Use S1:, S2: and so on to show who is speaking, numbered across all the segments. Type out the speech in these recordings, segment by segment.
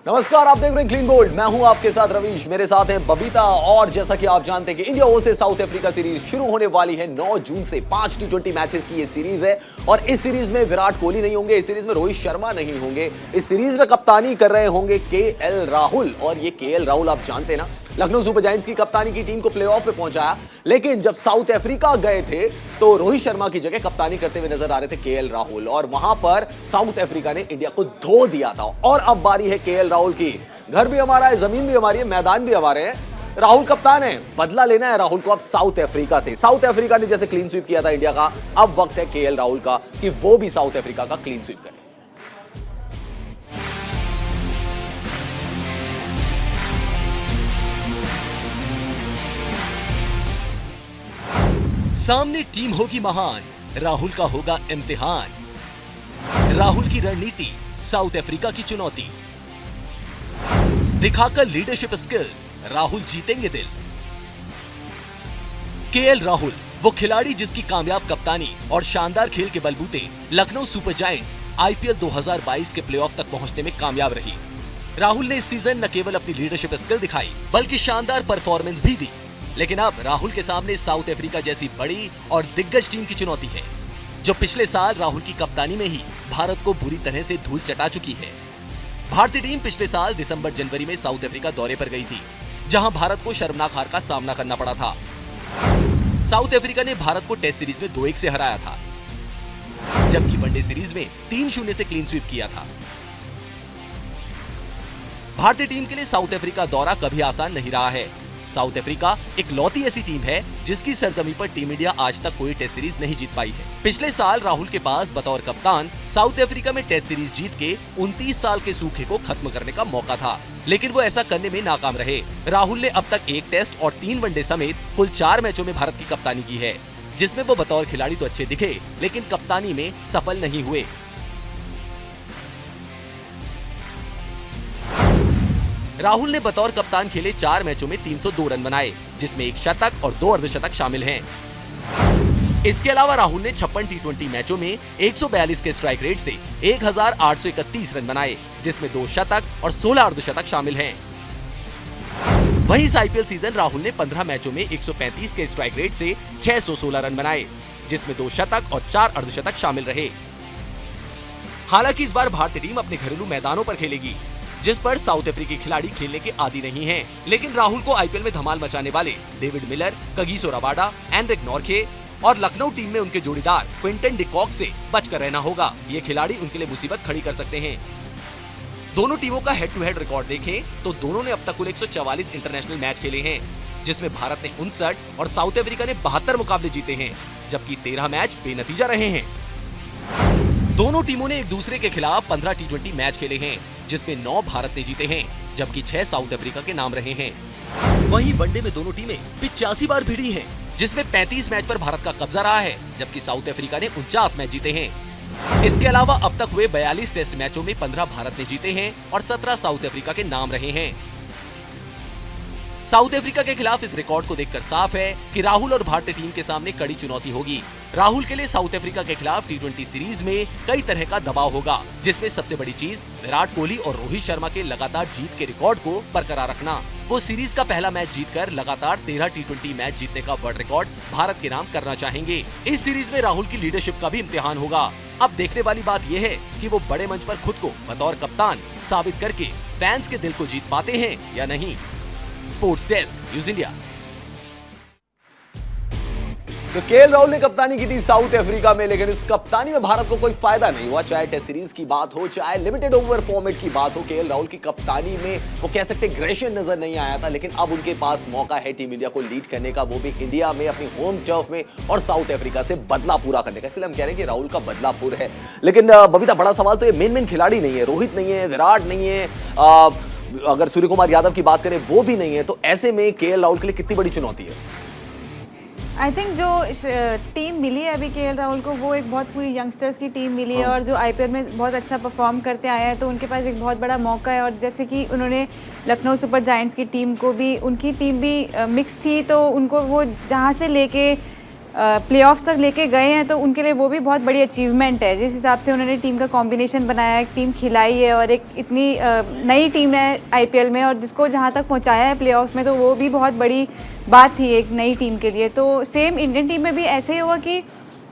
S1: नमस्कार, आप देख रहे हैं क्लीन बोल्ड। मैं हूं आपके साथ रवीश, मेरे साथ है बबीता। और जैसा कि आप जानते हैं कि India versus south Africa series शुरू होने वाली है 9 जून से। 5 टी20 मैचेस की ये सीरीज है और इस सीरीज में विराट कोहली नहीं होंगे, इस सीरीज में रोहित शर्मा नहीं होंगे, इस सीरीज में कप्तानी कर रहे होंगे केएल राहुल। और ये केएल राहुल आप जानते हैं ना, लखनऊ सुपर जायंट्स की कप्तानी की टीम को प्लेऑफ में पहुंचाया। लेकिन जब साउथ अफ्रीका गए थे तो रोहित शर्मा की जगह कप्तानी करते हुए नजर आ रहे थे केएल राहुल, और वहां पर साउथ अफ्रीका ने इंडिया को धो दिया था। और अब बारी है केएल राहुल की। घर भी हमारा है, जमीन भी हमारी है, मैदान भी हमारे हैं। राहुल कप्तान है, बदला लेना है राहुल को अब साउथ अफ्रीका से। साउथ अफ्रीका ने जैसे क्लीन स्वीप किया था इंडिया का, अब वक्त है केएल राहुल का कि वो भी साउथ अफ्रीका का क्लीन स्वीप करे।
S2: सामने टीम होगी महान, राहुल का होगा इम्तिहान। राहुल की रणनीति, साउथ अफ्रीका की चुनौती। दिखाकर लीडरशिप स्किल, राहुल जीतेंगे दिल। केएल राहुल वो खिलाड़ी जिसकी कामयाब कप्तानी और शानदार खेल के बलबूते लखनऊ सुपर जायंट्स आईपीएल 2022 के प्लेऑफ तक पहुंचने में कामयाब रही। राहुल ने इस सीजन न केवल अपनी लीडरशिप स्किल दिखाई बल्कि शानदार परफॉर्मेंस भी दी। लेकिन अब राहुल के सामने साउथ अफ्रीका जैसी बड़ी और दिग्गज टीम की चुनौती है, जो पिछले साल राहुल की कप्तानी में ही भारत को बुरी तरह से धूल चटा चुकी है। भारतीय टीम पिछले साल दिसंबर-जनवरी में साउथ अफ्रीका दौरे पर गई थी, जहां भारत को शर्मनाक हार का सामना करना पड़ा था। साउथ अफ्रीका ने भारत को टेस्ट सीरीज में 2-1 से हराया था, जबकि वनडे सीरीज में 3-0 से क्लीन स्वीप किया था। भारतीय टीम के लिए साउथ अफ्रीका दौरा कभी आसान नहीं रहा है। साउथ अफ्रीका एक लौती ऐसी टीम है जिसकी सरजमी पर टीम इंडिया आज तक कोई टेस्ट सीरीज नहीं जीत पाई है। पिछले साल राहुल के पास बतौर कप्तान साउथ अफ्रीका में टेस्ट सीरीज जीत के 29 साल के सूखे को खत्म करने का मौका था, लेकिन वो ऐसा करने में नाकाम रहे। राहुल ने अब तक 1 टेस्ट और 3 वनडे समेत कुल 4 मैचों में भारत की कप्तानी की है, जिसमें वो बतौर खिलाड़ी तो अच्छे दिखे लेकिन कप्तानी में सफल नहीं हुए। राहुल ने बतौर कप्तान खेले 4 मैचों में 302 रन बनाए, जिसमें 1 शतक और 2 अर्धशतक शामिल हैं। इसके अलावा राहुल ने 56 टी20 मैचों में 142 के स्ट्राइक रेट से 1831 रन बनाए, जिसमें 2 शतक और 16 अर्धशतक शामिल हैं। वहीं इस आईपीएल सीजन राहुल ने 15 मैचों में 135 के स्ट्राइक रेट से 616 रन बनाए, जिसमें 2 शतक और 4 अर्धशतक शामिल रहे। हालांकि इस बार भारतीय टीम अपने घरेलू मैदानों पर खेलेगी, जिस पर साउथ अफ्रीकी खिलाड़ी खेलने के आदी नहीं हैं। लेकिन राहुल को आईपीएल में धमाल मचाने वाले David Miller, Kagiso Rabada, Anrich Nortje और लखनऊ टीम में उनके जोड़ीदार क्विंटन डी कॉक से बचकर रहना होगा। ये खिलाड़ी उनके लिए मुसीबत खड़ी कर सकते हैं। दोनों टीमों का हेड टू हेड रिकॉर्ड देखें तो दोनों ने अब तक कुल 144 इंटरनेशनल मैच खेले हैं, जिसमें भारत ने 59 और साउथ अफ्रीका ने 72 मुकाबले जीते हैं, जबकि 13 मैच बेनतीजा रहे हैं। दोनों टीमों ने एक दूसरे के खिलाफ 15 टी20 मैच खेले हैं, जिसमें 9 भारत ने जीते हैं, जबकि 6 साउथ अफ्रीका के नाम रहे हैं। वहीं वनडे में दोनों टीमें 85 बार भिड़ी हैं, जिसमें 35 मैच पर भारत का कब्जा रहा है, जबकि साउथ अफ्रीका ने 49 मैच जीते हैं। इसके अलावा अब तक हुए 42 टेस्ट मैचों में 15 भारत ने जीते हैं और 17 साउथ अफ्रीका के नाम रहे हैं। साउथ अफ्रीका के खिलाफ इस रिकॉर्ड को देखकर साफ है कि राहुल और भारतीय टीम के सामने कड़ी चुनौती होगी। राहुल के लिए साउथ अफ्रीका के खिलाफ टी20 सीरीज में कई तरह का दबाव होगा, जिसमें सबसे बड़ी चीज विराट कोहली और रोहित शर्मा के लगातार जीत के रिकॉर्ड को बरकरार रखना। वो सीरीज का पहला मैच जीतकर लगातार 13 टी20 मैच जीतने का वर्ल्ड रिकॉर्ड भारत के नाम करना चाहेंगे। इस सीरीज में राहुल की लीडरशिप का भी इम्तिहान होगा। अब देखने वाली बात यह है कि वो बड़े मंच पर खुद को बतौर कप्तान साबित करके फैंस के दिल को जीत पाते हैं या नहीं। Sports desk, news India.
S1: तो केएल राहुल ने कप्तानी की थी साउथ अफ्रीका में, लेकिन इस कप्तानी में भारत को कोई फायदा नहीं हुआ। चाहे टेस्ट सीरीज की बात हो, चाहे लिमिटेड ओवर फॉर्मेट की बात हो, केएल राहुल की कप्तानी में वो कह सकते ग्रेशन नजर नहीं आया था। लेकिन अब उनके पास मौका है टीम इंडिया को लीड करने का, वो भी इंडिया में अपनी होम टर्फ में, और साउथ अफ्रीका से बदला पूरा करने का। इसलिए हम कह रहे हैं कि राहुल का बदलापुर है। लेकिन बबीता, बड़ा सवाल तो ये मेन खिलाड़ी नहीं है, रोहित नहीं है, विराट नहीं है, अगर सूर्य कुमार यादव की बात करें वो भी नहीं है, तो ऐसे में केएल राहुल के लिए कितनी बड़ी चुनौती है?
S3: आई थिंक जो टीम मिली है अभी केएल राहुल को, वो एक बहुत पूरी यंगस्टर्स की टीम मिली है, और जो आईपीएल में बहुत अच्छा परफॉर्म करते आए हैं, तो उनके पास एक बहुत बड़ा मौका है। और जैसे कि उन्होंने लखनऊ सुपर जायंट्स की टीम को भी, उनकी टीम भी मिक्स थी, तो उनको वो जहाँ से लेके प्लेऑफ्स तक लेके गए हैं, तो उनके लिए वो भी बहुत बड़ी अचीवमेंट है। जिस हिसाब से उन्होंने टीम का कॉम्बिनेशन बनाया है, टीम खिलाई है और एक इतनी नई टीम है आईपीएल में, और जिसको जहाँ तक पहुँचाया है प्लेऑफ्स में, तो वो भी बहुत बड़ी बात थी एक नई टीम के लिए। तो सेम इंडियन टीम में भी ऐसे ही होगा कि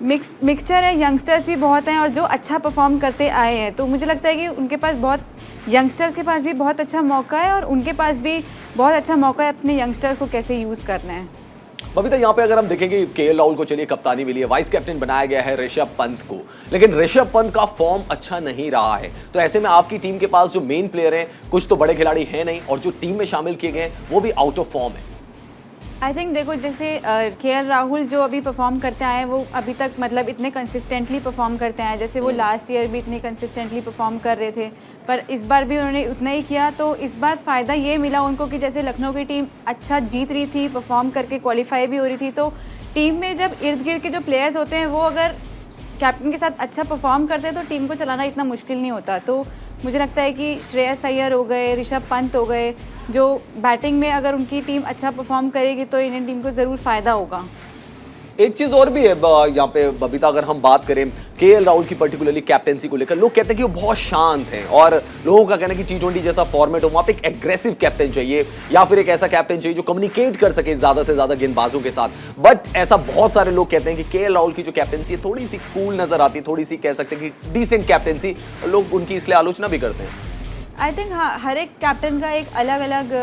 S3: मिक्सचर है, यंगस्टर्स भी बहुत हैं और जो अच्छा परफॉर्म करते आए हैं। तो मुझे लगता है कि उनके पास बहुत यंगस्टर्स के पास भी बहुत अच्छा मौका है और उनके पास भी बहुत अच्छा मौका है अपने यंगस्टर्स को कैसे यूज़ करना है।
S1: बबीता, यहाँ पे अगर हम देखेंगे केएल राहुल को चलिए कप्तानी मिली है, वाइस कैप्टन बनाया गया है ऋषभ पंत को, लेकिन ऋषभ पंत का फॉर्म अच्छा नहीं रहा है। तो ऐसे में आपकी टीम के पास जो मेन प्लेयर हैं, कुछ तो बड़े खिलाड़ी हैं नहीं, और जो टीम में शामिल किए गए हैं वो भी आउट ऑफ फॉर्म है।
S3: आई थिंक देखो, जैसे केएल राहुल जो अभी परफॉर्म करते आए हैं, वो अभी तक मतलब इतने कंसिस्टेंटली परफॉर्म करते आए हैं। जैसे वो लास्ट ईयर भी इतने कंसिस्टेंटली परफॉर्म कर रहे थे, पर इस बार भी उन्होंने उतना ही किया। तो इस बार फ़ायदा ये मिला उनको कि जैसे लखनऊ की टीम अच्छा जीत रही थी, परफॉर्म करके क्वालिफाई भी हो रही थी, तो टीम में जब इर्द गिर्द के जो प्लेयर्स होते हैं वो अगर कैप्टन के साथ अच्छा परफॉर्म करते हैं तो टीम को चलाना इतना मुश्किल नहीं होता। तो मुझे लगता है कि श्रेयस अय्यर हो गए, ऋषभ पंत हो गए, जो बैटिंग में अगर उनकी टीम अच्छा परफॉर्म करेगी तो इंडियन टीम को ज़रूर फ़ायदा होगा।
S1: एक चीज और भी है यहाँ पे बबीता, अगर हम बात करें केएल राहुल की पर्टिकुलरली कैप्टेंसी को लेकर, लोग कहते हैं कि वो बहुत शांत हैं और लोगों का कहना है कि टी20 जैसा फॉर्मेट हो, वहाँ पे एक एग्रेसिव कैप्टन चाहिए या फिर एक ऐसा कैप्टन चाहिए जो कम्युनिकेट कर सके ज्यादा से ज्यादा गेंदबाजों के साथ। बट ऐसा बहुत सारे लोग कहते हैं कि केएल राहुल की जो कैप्टेंसी है थोड़ी सी कूल नजर आती है, थोड़ी सी कह सकते हैं कि डिसेंट कैप्टेंसी, लोग उनकी इसलिए आलोचना भी करते हैं।
S3: आई थिंक हाँ, हर एक कैप्टन का एक अलग अलग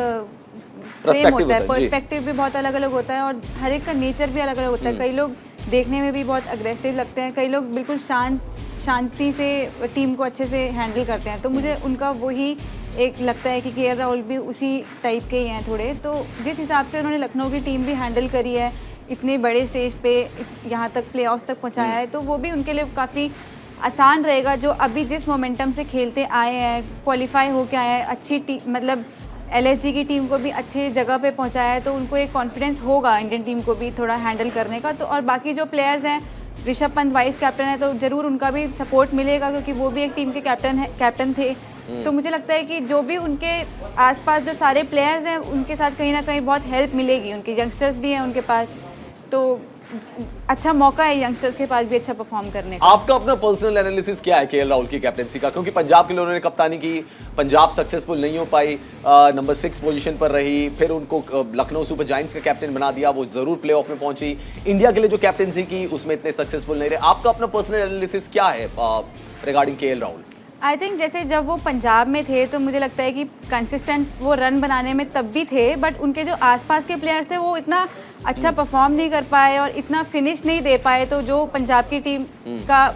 S1: पर्सपेक्टिव
S3: पर्सपेक्टिव भी बहुत अलग अलग होता है और हर एक का नेचर भी अलग अलग होता है। कई लोग देखने में भी बहुत अग्रेसिव लगते हैं, कई लोग बिल्कुल शांति से टीम को अच्छे से हैंडल करते हैं। तो मुझे उनका वही एक लगता है कि केएल राहुल भी उसी टाइप के ही हैं थोड़े। तो जिस हिसाब से उन्होंने लखनऊ की टीम भी हैंडल करी है, इतने बड़े स्टेज पे यहाँ तक प्लेऑफ्स तक पहुँचाया है, तो वो भी उनके लिए काफ़ी आसान रहेगा। जो अभी जिस मोमेंटम से खेलते आए हैं, क्वालिफाई होके आए हैं, अच्छी टीम मतलब एलएसजी की टीम को भी अच्छी जगह पे पहुंचाया है, तो उनको एक कॉन्फिडेंस होगा इंडियन टीम को भी थोड़ा हैंडल करने का। तो और बाकी जो प्लेयर्स हैं, ऋषभ पंत वाइस कैप्टन है, तो ज़रूर उनका भी सपोर्ट मिलेगा क्योंकि वो भी एक टीम के कैप्टन थे। तो मुझे लगता है कि जो भी उनके आसपास जो सारे प्लेयर्स हैं, उनके साथ कहीं ना कहीं बहुत हेल्प मिलेगी। उनके यंगस्टर्स भी हैं उनके पास, तो अच्छा मौका है यंगस्टर्स के पास भी अच्छा परफॉर्म करने का।
S1: आपका अपना पर्सनल एनालिसिस क्या है केएल राहुल की कैप्टेंसी का? क्योंकि पंजाब के लिए उन्होंने कप्तानी की, पंजाब सक्सेसफुल नहीं हो पाई, नंबर 6 पोजीशन पर रही, फिर उनको लखनऊ सुपर जायंट्स का कैप्टन बना दिया, वो जरूर प्लेऑफ में पहुंची। इंडिया के लिए जो कैप्टेंसी की उसमें इतने सक्सेसफुल नहीं रहे। आपका अपना पर्सनल एनालिसिस क्या है regarding KL Rahul?
S3: I think जैसे जब वो पंजाब में थे तो मुझे लगता है कि कंसिस्टेंट वो रन बनाने में तब भी थे, बट उनके जो आसपास के प्लेयर्स थे वो इतना अच्छा परफॉर्म नहीं कर पाए और इतना फिनिश नहीं दे पाए। तो जो पंजाब की टीम का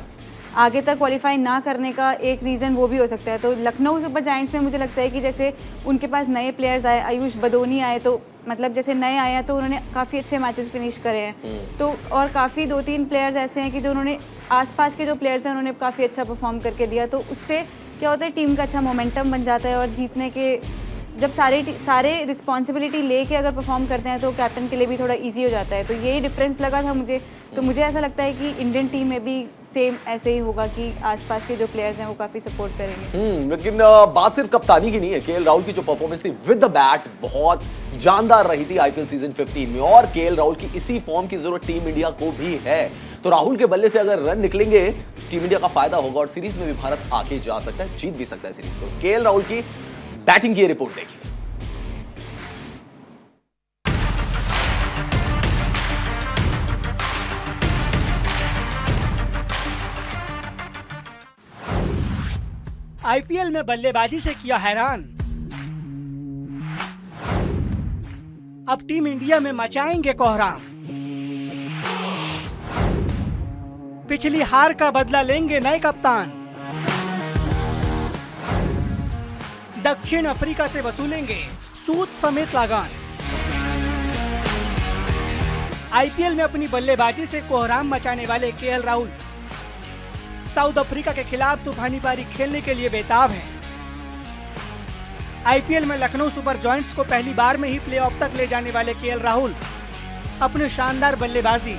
S3: आगे तक क्वालिफाई ना करने का एक रीज़न वो भी हो सकता है। तो लखनऊ सुपर जायंट्स में मुझे लगता है कि जैसे उनके पास नए प्लेयर्स आए, आयुष बदोनी आए, तो मतलब जैसे नए आए हैं तो उन्होंने काफ़ी अच्छे मैचेस फिनिश करे हैं। तो और काफ़ी 2-3 प्लेयर्स ऐसे हैं कि जो उन्होंने आसपास के जो प्लेयर्स हैं उन्होंने काफ़ी अच्छा परफॉर्म करके दिया। तो उससे क्या होता है, टीम का अच्छा मोमेंटम बन जाता है और जीतने के जब सारे रिस्पॉन्सिबिलिटी लेके अगर परफॉर्म करते हैं तो कैप्टन के लिए भी थोड़ा इजी हो जाता है। तो यही डिफरेंस लगा था मुझे। तो मुझे ऐसा लगता है कि इंडियन टीम में भी सेम ऐसे ही होगा कि आसपास के जो प्लेयर्स हैं वो काफ़ी सपोर्ट करेंगे।
S1: लेकिन बात सिर्फ कप्तानी की नहीं है। केएल राहुल की जो परफॉर्मेंस थी विद द बैट बहुत जानदार रही थी आईपीएल सीजन 15 में, और केएल राहुल की इसी फॉर्म की जरूरत टीम इंडिया को भी है। तो राहुल के बल्ले से अगर रन निकलेंगे टीम इंडिया का फायदा होगा और सीरीज में भी भारत आगे जा सकता है, जीत भी सकता है सीरीज को। केएल राहुल की बैटिंग की रिपोर्ट देखिए।
S4: आईपीएल में बल्लेबाजी से किया हैरान, अब टीम इंडिया में मचाएंगे कोहराम। पिछली हार का बदला लेंगे नए कप्तान, दक्षिण अफ्रीका से वसूलेंगे सूद समेत लगान। आईपीएल में अपनी बल्लेबाजी से कोहराम मचाने वाले केएल राहुल साउथ अफ्रीका के खिलाफ तूफानी पारी खेलने के लिए बेताब हैं। आईपीएल में लखनऊ सुपर जायंट्स को पहली बार में ही प्लेऑफ तक ले जाने वाले केएल राहुल अपने शानदार बल्लेबाजी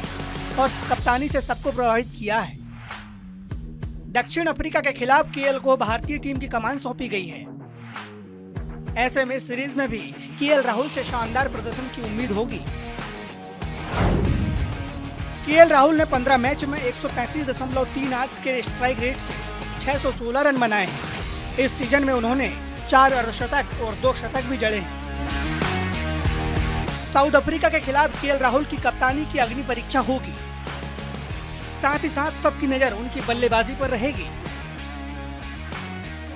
S4: और कप्तानी से सबको प्रभावित किया है। दक्षिण अफ्रीका के खिलाफ केएल को भारतीय टीम की कमान सौंपी गई है। ऐसे में सीरीज में भी केएल राहुल से शानदार प्रदर्शन की उम्मीद होगी। केएल राहुल ने 15 मैच में 135.38 के स्ट्राइक रेट से 616 रन बनाए हैं। इस सीजन में उन्होंने 4 अर्धशतक और 2 शतक भी जड़े हैं। साउथ अफ्रीका के खिलाफ केएल राहुल की कप्तानी की अग्नि परीक्षा होगी। साथ ही साथ सबकी नजर उनकी बल्लेबाजी पर रहेगी।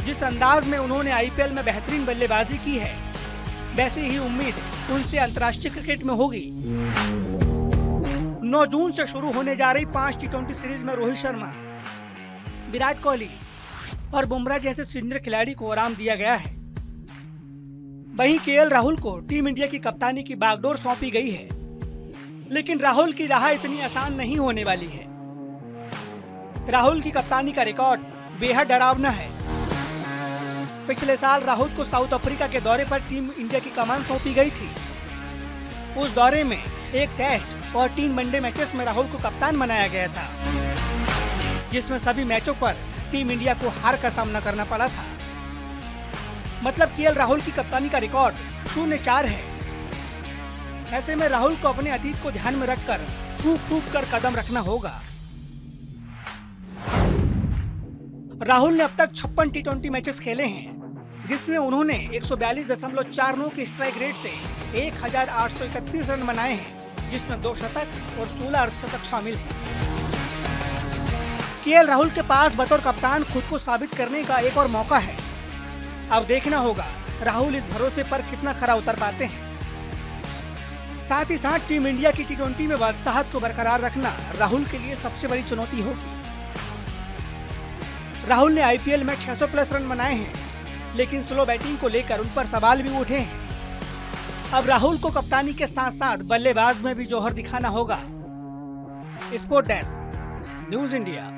S4: जिस अंदाज में उन्होंने आईपीएल में बेहतरीन बल्लेबाजी की है, वैसे ही उम्मीद उनसे अंतर्राष्ट्रीय क्रिकेट में होगी। 9 जून से शुरू होने जा रही 5 टी20 सीरीज में रोहित शर्मा, विराट कोहली और बुमराह जैसे सीनियर खिलाड़ी को आराम दिया गया है। वहीं केएल राहुल को टीम इंडिया की कप्तानी की बागडोर सौंपी गई है, लेकिन राहुल की राह इतनी आसान नहीं होने वाली है। राहुल की कप्तानी का रिकॉर्ड बेहद डरावना है। पिछले साल राहुल को साउथ अफ्रीका के दौरे पर टीम इंडिया की कमान सौंपी गई थी। उस दौरे में एक टेस्ट और 3 वनडे मैचेस में राहुल को कप्तान बनाया गया था, जिसमें सभी मैचों पर टीम इंडिया को हार का सामना करना पड़ा था। मतलब केएल राहुल की कप्तानी का रिकॉर्ड 0-4 है। ऐसे में राहुल को अपने अतीत को ध्यान में रखकर फूंक फूंक कर कदम रखना होगा। राहुल ने अब तक 56 टी20 मैचेस खेले हैं, जिसमें उन्होंने 142.49 के स्ट्राइक रेट से 1831 रन बनाए हैं, जिसमें 2 शतक और 16 अर्धशतक शामिल हैं। केएल राहुल के पास बतौर कप्तान खुद को साबित करने का एक और मौका है। अब देखना होगा राहुल इस भरोसे पर कितना खरा उतर पाते हैं। साथ ही साथ टीम इंडिया की टी20 में बादशाहत को बरकरार रखना राहुल के लिए सबसे बड़ी चुनौती होगी। राहुल ने आईपीएल में 600 प्लस रन बनाए हैं, लेकिन स्लो बैटिंग को लेकर उन पर सवाल भी उठे हैं। अब राहुल को कप्तानी के साथ साथ बल्लेबाज में भी जौहर दिखाना होगा। Sport desk, news India.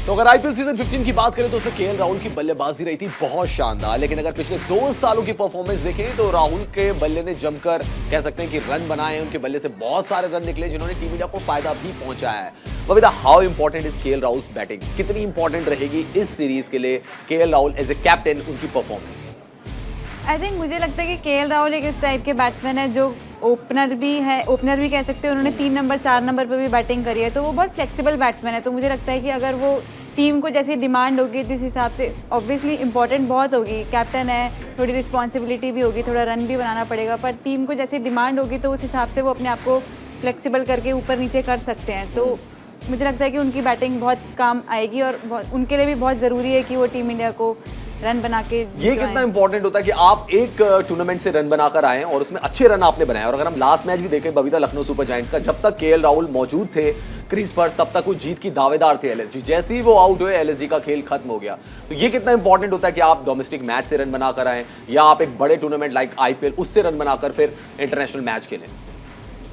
S1: तो अगर आईपीएल सीजन 15 की बात करें तो उसमें केएल राहुल की बल्लेबाजी रही थी बहुत शानदार, लेकिन अगर पिछले 2 सालों की परफॉर्मेंस देखें तो राहुल के बल्ले ने जमकर कह सकते हैं कि रन बनाए। उनके बल्ले से बहुत सारे रन निकले, जिन्होंने टीम इंडिया को फायदा भी पहुंचाया है। Babita, how important is KL Rahul batting? कितनी इंपॉर्टेंट रहेगी इस सीरीज के लिए KL Rahul as a captain, उनकी परफॉर्मेंस?
S3: आई थिंक मुझे लगता है कि केएल राहुल एक इस टाइप के बैट्समैन है जो ओपनर भी कह सकते हैं। उन्होंने 3 नंबर 4 नंबर पर भी बैटिंग करी है, तो वो बहुत फ्लेक्सिबल बैट्समैन है। तो मुझे लगता है कि अगर वो टीम को जैसी डिमांड होगी, जिस हिसाब से ऑब्वियसली इंपॉर्टेंट बहुत होगी, कैप्टन है, थोड़ी रिस्पॉन्सिबिलिटी भी होगी, थोड़ा रन भी बनाना पड़ेगा, पर टीम को जैसी डिमांड होगी तो उस हिसाब से वो अपने आप को फ्लेक्सिबल करके ऊपर नीचे कर सकते हैं। तो मुझे लगता है कि उनकी बैटिंग बहुत काम आएगी और उनके लिए भी बहुत ज़रूरी है कि वो टीम इंडिया को रन बना के।
S1: ये कितना इंपॉर्टेंट होता है कि आप एक टूर्नामेंट से रन बनाकर आए और उसमें अच्छे रन आपने बनाए। और अगर हम लास्ट मैच भी देखें बबीता, लखनऊ सुपर जायंट्स का, जब तक केएल राहुल मौजूद थे क्रीज पर तब तक वो जीत की दावेदार थे एलएसजी। जैसे ही वो आउट हुए एलएसजी का खेल खत्म हो गया। तो ये कितना इंपॉर्टेंट होता है कि आप डोमेस्टिक मैच से रन बनाकर आए या आप एक बड़े टूर्नामेंट लाइक आईपीएल उससे रन बनाकर फिर इंटरनेशनल मैच खेलें।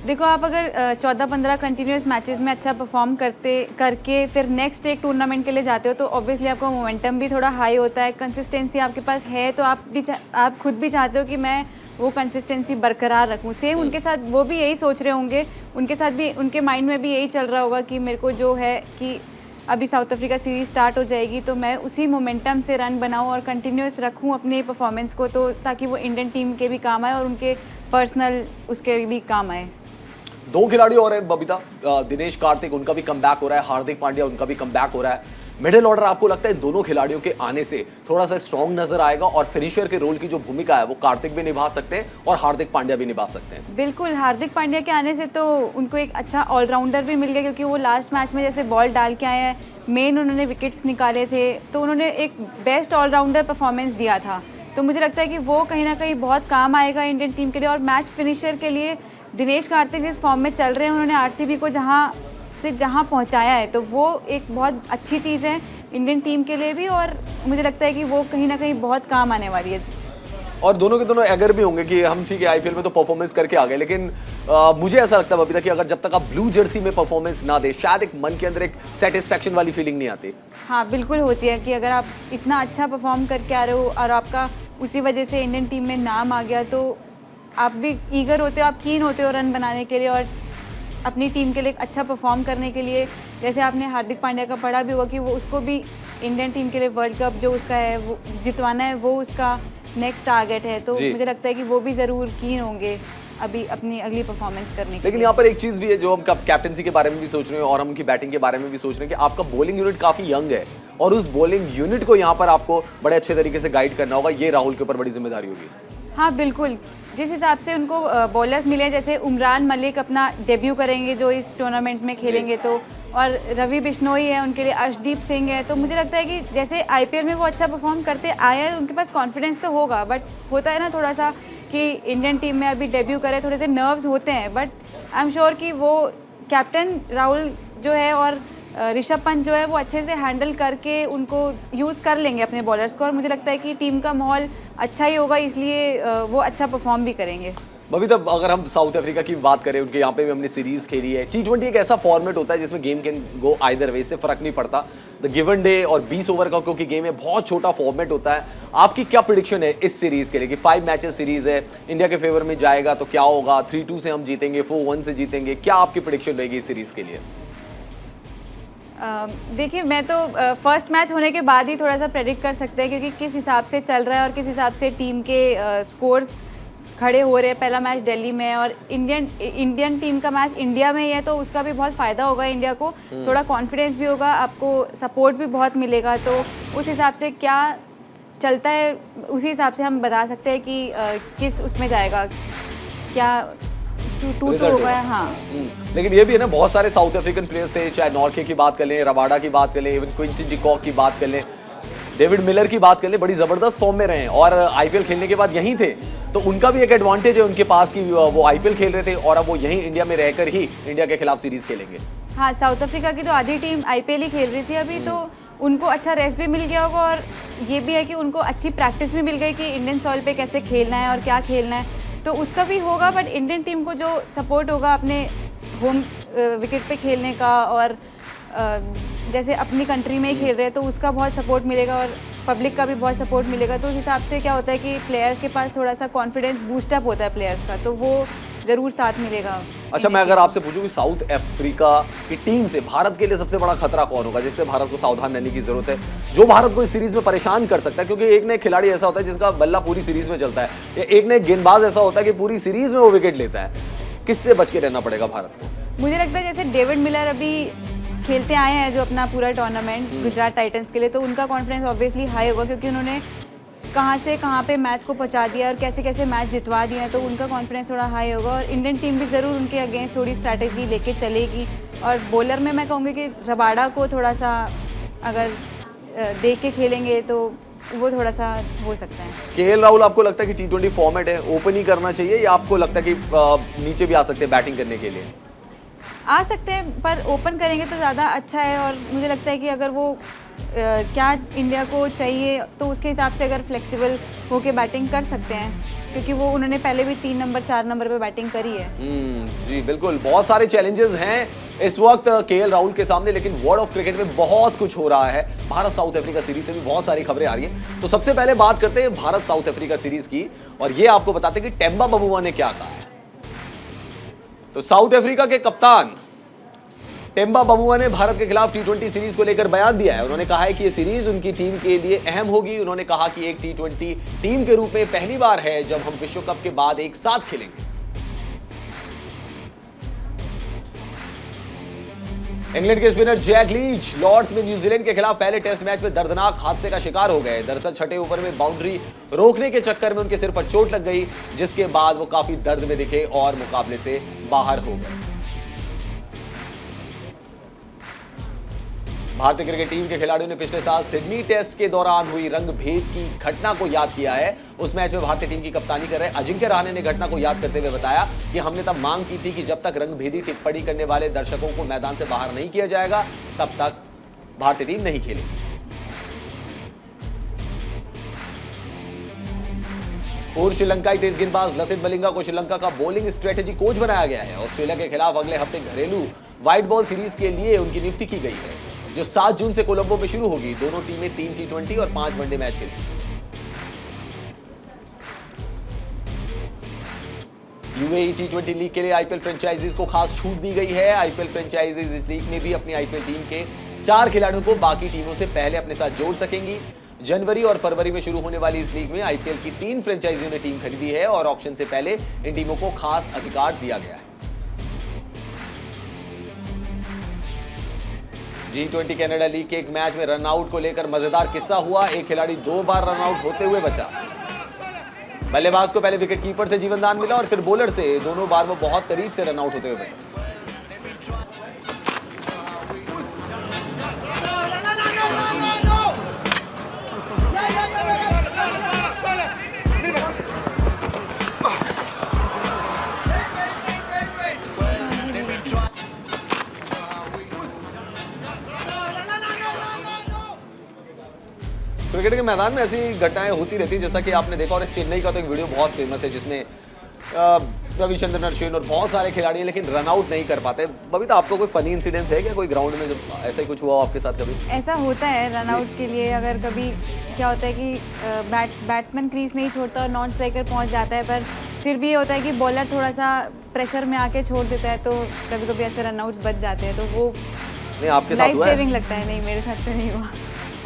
S3: देखो, आप अगर 14-15 कंटिन्यूस मैचेस में अच्छा परफॉर्म करके फिर नेक्स्ट एक टूर्नामेंट के लिए जाते हो तो ऑब्वियसली आपका मोमेंटम भी थोड़ा हाई होता है, कंसिस्टेंसी आपके पास है, तो आप खुद भी चाहते हो कि मैं वो कंसिस्टेंसी बरकरार रखूं। सेम उनके साथ वो भी यही सोच रहे होंगे, उनके साथ भी उनके माइंड में भी यही चल रहा होगा कि मेरे को जो है कि अभी साउथ अफ्रीका सीरीज स्टार्ट हो जाएगी तो मैं उसी मोमेंटम से रन बनाऊं और कंटिन्यूस रखूं अपने परफॉर्मेंस को, तो ताकि वो इंडियन टीम के भी काम आए और उनके पर्सनल उसके भी काम आए।
S1: 2 खिलाड़ी और हैं बबीता, दिनेश कार्तिक, उनका भी कमबैक हो रहा है, हार्दिक पांड्या, उनका भी कमबैक हो रहा है। मिडिल ऑर्डर आपको लगता है दोनों खिलाड़ियों के आने से थोड़ा सा स्ट्रॉन्ग नजर आएगा और फिनिशर के रोल की जो भूमिका है वो कार्तिक भी निभा सकते हैं और हार्दिक पांड्या भी निभा सकते हैं?
S3: बिल्कुल, हार्दिक पांड्या के आने से तो उनको एक अच्छा ऑलराउंडर भी मिल गया, क्योंकि वो लास्ट मैच में जैसे बॉल डाल के आए हैं, मेन उन्होंने विकेट्स निकाले थे, तो उन्होंने एक बेस्ट ऑलराउंडर परफॉर्मेंस दिया था। तो मुझे लगता है कि वो कहीं ना कहीं बहुत काम आएगा इंडियन टीम के लिए। और मैच फिनिशर के लिए दिनेश कार्तिक जिस फॉर्म में चल रहे हैं, उन्होंने आरसीबी को जहां पहुंचाया है, तो वो एक बहुत अच्छी चीज़ है इंडियन टीम के लिए भी, और मुझे लगता है कि वो कहीं ना कहीं बहुत काम आने वाली है।
S1: और दोनों के दोनों एगर भी होंगे कि हम ठीक है आईपीएल में तो परफॉर्मेंस करके आ गए, लेकिन मुझे ऐसा लगता है बबीता कि अगर जब तक आप ब्लू जर्सी में परफॉर्मेंस ना दे, शायद एक मन के अंदर एक सेटिस्फैक्शन वाली फीलिंग नहीं आती।
S3: हाँ, बिल्कुल होती है कि अगर आप इतना अच्छा परफॉर्म करके आ रहे हो और आपका उसी वजह से इंडियन टीम में नाम आ गया, तो आप भी ईगर होते हो, आप कीन होते हो रन बनाने के लिए और अपनी टीम के लिए अच्छा परफॉर्म करने के लिए। जैसे आपने हार्दिक पांड्या का पढ़ा भी होगा कि वो उसको भी इंडियन टीम के लिए वर्ल्ड कप जो उसका है वो जितवाना है, वो उसका नेक्स्ट टारगेट है। तो मुझे लगता है कि वो भी ज़रूर कीन होंगे अभी अपनी अगली परफॉर्मेंस करने के
S1: लेकिन
S3: लिए।
S1: यहाँ पर एक चीज भी है जो हम कैप्टनसी के बारे में भी सोच रहे हैं और हम उनकी बैटिंग के बारे में भी सोच रहे हैं कि आपका बॉलिंग यूनिट काफी यंग है और उस बॉलिंग यूनिट को यहाँ पर आपको बड़े अच्छे तरीके से गाइड करना होगा। ये राहुल के ऊपर बड़ी जिम्मेदारी होगी।
S3: हाँ बिल्कुल, जिस हिसाब से उनको बॉलर्स मिले हैं, जैसे उमरान मलिक अपना डेब्यू करेंगे जो इस टूर्नामेंट में खेलेंगे, तो और रवि बिश्नोई है, उनके लिए अर्शदीप सिंह है, तो मुझे लगता है कि जैसे आईपीएल में वो अच्छा परफॉर्म करते आए हैं, उनके पास कॉन्फिडेंस तो होगा, बट होता है ना थोड़ा सा कि इंडियन टीम में अभी डेब्यू करे, थोड़े से नर्व्स होते हैं, बट आई एम श्योर कि वो कैप्टन राहुल जो है और ऋषभ पंत जो है वो अच्छे से हैंडल करके उनको यूज़ कर लेंगे अपने बॉलर्स को, और मुझे लगता है कि टीम का माहौल अच्छा ही होगा, इसलिए वो अच्छा परफॉर्म भी करेंगे।
S1: बबीता, अगर हम साउथ अफ्रीका की बात करें, उनके यहाँ पे भी हमने सीरीज खेली है। T20 एक ऐसा फॉर्मेट होता है जिसमें game can go either way, इससे फर्क नहीं पड़ता। द गिवन डे और 20 ओवर का क्योंकि गेम है, बहुत छोटा फॉर्मेट होता है। आपकी क्या प्रेडिक्शन है इस सीरीज के लिए कि 5 मैचेस सीरीज है, इंडिया के फेवर में जाएगा तो क्या होगा? 3-2 से हम जीतेंगे, 4-1 से जीतेंगे, क्या आपकी प्रेडिक्शन रहेगी इस सीरीज के लिए?
S3: देखिए, मैं तो फर्स्ट मैच होने के बाद ही थोड़ा सा प्रेडिक्ट कर सकते हैं, क्योंकि किस हिसाब से चल रहा है और किस हिसाब से टीम के स्कोर्स खड़े हो रहे हैं। पहला मैच दिल्ली में है और इंडियन टीम का मैच इंडिया में ही है, तो उसका भी बहुत फ़ायदा होगा इंडिया को, थोड़ा कॉन्फिडेंस भी होगा, आपको सपोर्ट भी बहुत मिलेगा, तो उस हिसाब से क्या चलता है उसी हिसाब से हम बता सकते हैं कि किस उसमें जाएगा, क्या 2-2 होगा। हाँ,
S1: लेकिन ये भी है ना, बहुत सारे साउथ अफ्रीकन प्लेयर्स थे, चाहे नॉर्के की बात कर लें, रबाडा की बात कर लें, इवन क्विंटन डिकॉक की बात कर लें, डेविड मिलर की बात कर लें, बड़ी जबरदस्त फॉर्म में रहे और आईपीएल खेलने के बाद यहीं थे, तो उनका भी एक एडवांटेज है उनके पास कि वो आईपीएल खेल रहे थे और अब वो यहीं इंडिया में रहकर ही इंडिया के खिलाफ सीरीज खेलेंगे।
S3: हाँ, साउथ अफ्रीका की तो आधी टीम आईपीएल ही खेल रही थी अभी, तो उनको अच्छा रेस्ट भी मिल गया होगा और ये भी है कि उनको अच्छी प्रैक्टिस भी मिल गई कि इंडियन सॉइल पे कैसे खेलना है और क्या खेलना है, तो उसका भी होगा। बट इंडियन टीम को जो सपोर्ट होगा अपने होम विकेट पे खेलने का, और जैसे अपनी कंट्री में ही खेल रहे हैं तो उसका बहुत सपोर्ट मिलेगा और पब्लिक का भी बहुत सपोर्ट मिलेगा, तो उस हिसाब से क्या होता है कि प्लेयर्स के पास थोड़ा सा कॉन्फिडेंस बूस्टअप होता है प्लेयर्स का, तो वो ज़रूर साथ मिलेगा।
S1: अच्छा, मैं अगर आपसे पूछूं कि साउथ अफ्रीका की टीम से भारत के लिए सबसे बड़ा खतरा कौन होगा, जिससे भारत को सावधान रहने की जरूरत है, जो भारत को इस सीरीज में परेशान कर सकता है? क्योंकि एक ना एक खिलाड़ी ऐसा होता है जिसका बल्ला पूरी सीरीज में चलता है, या एक ना एक गेंदबाज ऐसा होता है कि पूरी सीरीज में वो विकेट लेता है। किससे बच के रहना पड़ेगा भारत को?
S3: मुझे लगता है जैसे डेविड मिलर अभी खेलते आए हैं जो अपना पूरा टूर्नामेंट गुजरात टाइटंस के लिए, तो उनका कॉन्फिडेंस ऑब्वियसली हाई होगा, क्योंकि उन्होंने कहाँ से कहाँ पे मैच को पहुँचा दिया और कैसे कैसे मैच जितवा दिए हैं, तो उनका कॉन्फिडेंस थोड़ा हाई होगा। और इंडियन टीम भी ज़रूर उनके अगेंस्ट थोड़ी स्ट्रैटेजी लेके चलेगी, और बॉलर में मैं कहूँगी कि रबाडा को थोड़ा सा अगर देख के खेलेंगे तो वो थोड़ा सा हो सकता है।
S1: केएल राहुल, आपको लगता है कि T20 फॉर्मेट है, ओपन ही करना चाहिए, या आपको लगता है कि नीचे भी आ सकते हैं बैटिंग करने के लिए?
S3: आ सकते हैं, पर ओपन करेंगे तो ज़्यादा अच्छा है, और मुझे लगता है कि अगर वो क्या इंडिया को चाहिए तो उसके हिसाब से अगर फ्लेक्सिबल होके बैटिंग कर सकते हैं, क्योंकि वो उन्होंने पहले भी 3 नंबर 4 नंबर पे बैटिंग करी है।
S1: जी बिल्कुल, बहुत सारे चैलेंजेस हैं इस वक्त केएल राहुल के सामने, लेकिन वर्ल्ड ऑफ क्रिकेट में बहुत कुछ हो रहा है। भारत साउथ अफ्रीका सीरीज से भी बहुत सारी खबरें आ रही हैं, तो सबसे पहले बात करते हैं भारत साउथ अफ्रीका सीरीज की, और ये आपको बताते हैं कि टेम्बा बबुआ ने क्या कहा है। तो साउथ अफ्रीका के कप्तान टेम्बा बबुआ ने भारत के खिलाफ T20 सीरीज को लेकर बयान दिया है। उन्होंने कहा है कि ये सीरीज उनकी टीम के लिए अहम होगी। उन्होंने कहा कि एक T20 टीम के रूप में पहली बार है जब हम विश्व कप के बाद एक साथ खेलेंगे। इंग्लैंड के स्पिनर जैक लीच लॉर्ड्स में न्यूजीलैंड के खिलाफ पहले टेस्ट मैच में दर्दनाक हादसे का शिकार हो गए। दरअसल छठे ओवर में बाउंड्री रोकने के चक्कर में उनके सिर पर चोट लग गई, जिसके बाद वो काफी दर्द में दिखे और मुकाबले से बाहर हो गए। भारतीय क्रिकेट टीम के खिलाड़ियों ने पिछले साल सिडनी टेस्ट के दौरान हुई रंगभेद की घटना को याद किया है। उस मैच में भारतीय टीम की कप्तानी कर रहे अजिंक्य रहाणे ने घटना को याद करते हुए बताया कि हमने तब मांग की थी कि जब तक रंगभेदी टिप्पणी करने वाले दर्शकों को मैदान से बाहर नहीं किया जाएगा तब तक भारतीय टीम नहीं खेलेगी। पूर्व श्रीलंकाई तेज गेंदबाज लसित मलिंगा को श्रीलंका का बॉलिंग स्ट्रेटेजी कोच बनाया गया है। ऑस्ट्रेलिया के खिलाफ अगले हफ्ते घरेलू व्हाइट बॉल सीरीज के लिए उनकी नियुक्ति की गई है, जो 7 जून से कोलंबो में शुरू होगी। दोनों टीमें 3 T20 और 5 वनडे मैच खेलेंगी। यूएई T20 लीग के लिए आईपीएल फ्रेंचाइजीज को खास छूट दी गई है। आईपीएल फ्रेंचाइजीज इस लीग में भी अपनी आईपीएल टीम के 4 खिलाड़ियों को बाकी टीमों से पहले अपने साथ जोड़ सकेंगी। जनवरी और फरवरी में शुरू होने वाली इस लीग में आईपीएल की 3 फ्रेंचाइजियों ने टीम खरीदी है और ऑक्शन से पहले इन टीमों को खास अधिकार दिया गया है। G20 कनाडा लीग के एक मैच में रनआउट को लेकर मजेदार किस्सा हुआ। एक खिलाड़ी 2 बार रनआउट होते हुए बचा। बल्लेबाज को पहले विकेट कीपर से जीवनदान मिला और फिर बॉलर से। दोनों बार वो बहुत करीब से रनआउट होते हुए बचा। क्रिकेट के मैदान में ऐसी घटनाएं होती रहती हैं, जैसा कि आपने देखा। और चेन्नई का तो एक वीडियो बहुत फेमस है जिसमें रविचंद्रन अश्विन और बहुत सारे खिलाड़ी हैं लेकिन रन आउट नहीं कर पाते। बबीता, आपको कोई फनी इंसिडेंस है क्या कोई ग्राउंड में जब ऐसा ही कुछ हुआ आपके साथ कभी?
S3: ऐसा होता है रन आउट के लिए। अगर कभी क्या होता है कि बैट्समैन क्रीज नहीं छोड़ता और नॉन स्ट्राइकर पहुंच जाता है, पर फिर भी ये होता है कि बॉलर थोड़ा सा प्रेशर में आके छोड़ देता है, तो कभी कभी ऐसे रन आउट बच जाते हैं। तो वो
S1: नहीं आपके साथ हुआ है?
S3: लाइफ सेविंग लगता है। नहीं, मेरे साथ तो नहीं हुआ।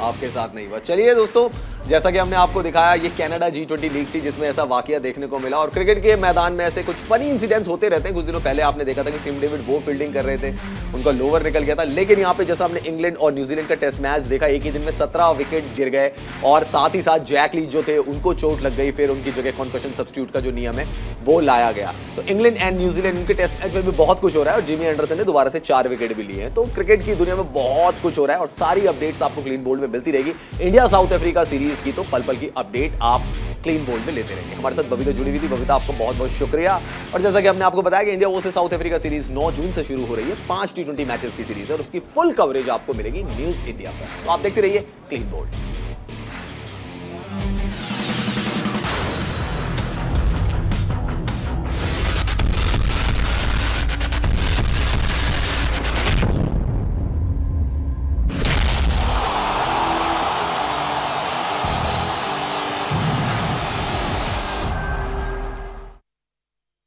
S1: आपके साथ नहीं हुआ। चलिए दोस्तों, जैसा कि हमने आपको दिखाया, ये कनाडा G20 लीग थी जिसमें ऐसा वाकया देखने को मिला। और क्रिकेट के मैदान में ऐसे कुछ फनी इंसिडेंट्स होते रहते हैं। कुछ दिनों पहले आपने देखा था कि टिम डेविड वो फील्डिंग कर रहे थे, उनका लोवर निकल गया था। लेकिन यहाँ पे जैसा हमने इंग्लैंड और न्यूजीलैंड का टेस्ट मैच देखा, एक ही दिन में 17 विकेट गिर गए और साथ ही साथ जैक लीच जो थे उनको चोट लग गई। फिर उनकी जगह कॉन्कशन सब्स्टिट्यूट का जो नियम है वो लाया गया। तो इंग्लैंड एंड न्यूजीलैंड उनके टेस्ट मैच में भी बहुत कुछ हो रहा है और जिमी एंडरसन ने दोबारा से 4 विकेट भी लिए हैं। तो क्रिकेट की दुनिया में बहुत कुछ हो रहा है और सारी अपडेट्स आपको क्लीन बोल्ड में मिलती रहेगी। इंडिया साउथ अफ्रीका सीरीज की तो पल पल की अपडेट आप क्लीन बोल्ड में लेते रहेंगे। हमारे साथ बबीता जुड़ी हुई थी। बबीता, आपको बहुत बहुत शुक्रिया। और जैसा कि हमने आपको बताया कि India versus south Africa series 9 जून से शुरू हो रही है। 5 T20 मैचेस की सीरीज है और उसकी फुल कवरेज आपको मिलेगी न्यूज इंडिया पर। तो आप देखते रहिए क्लीन बोल्ड।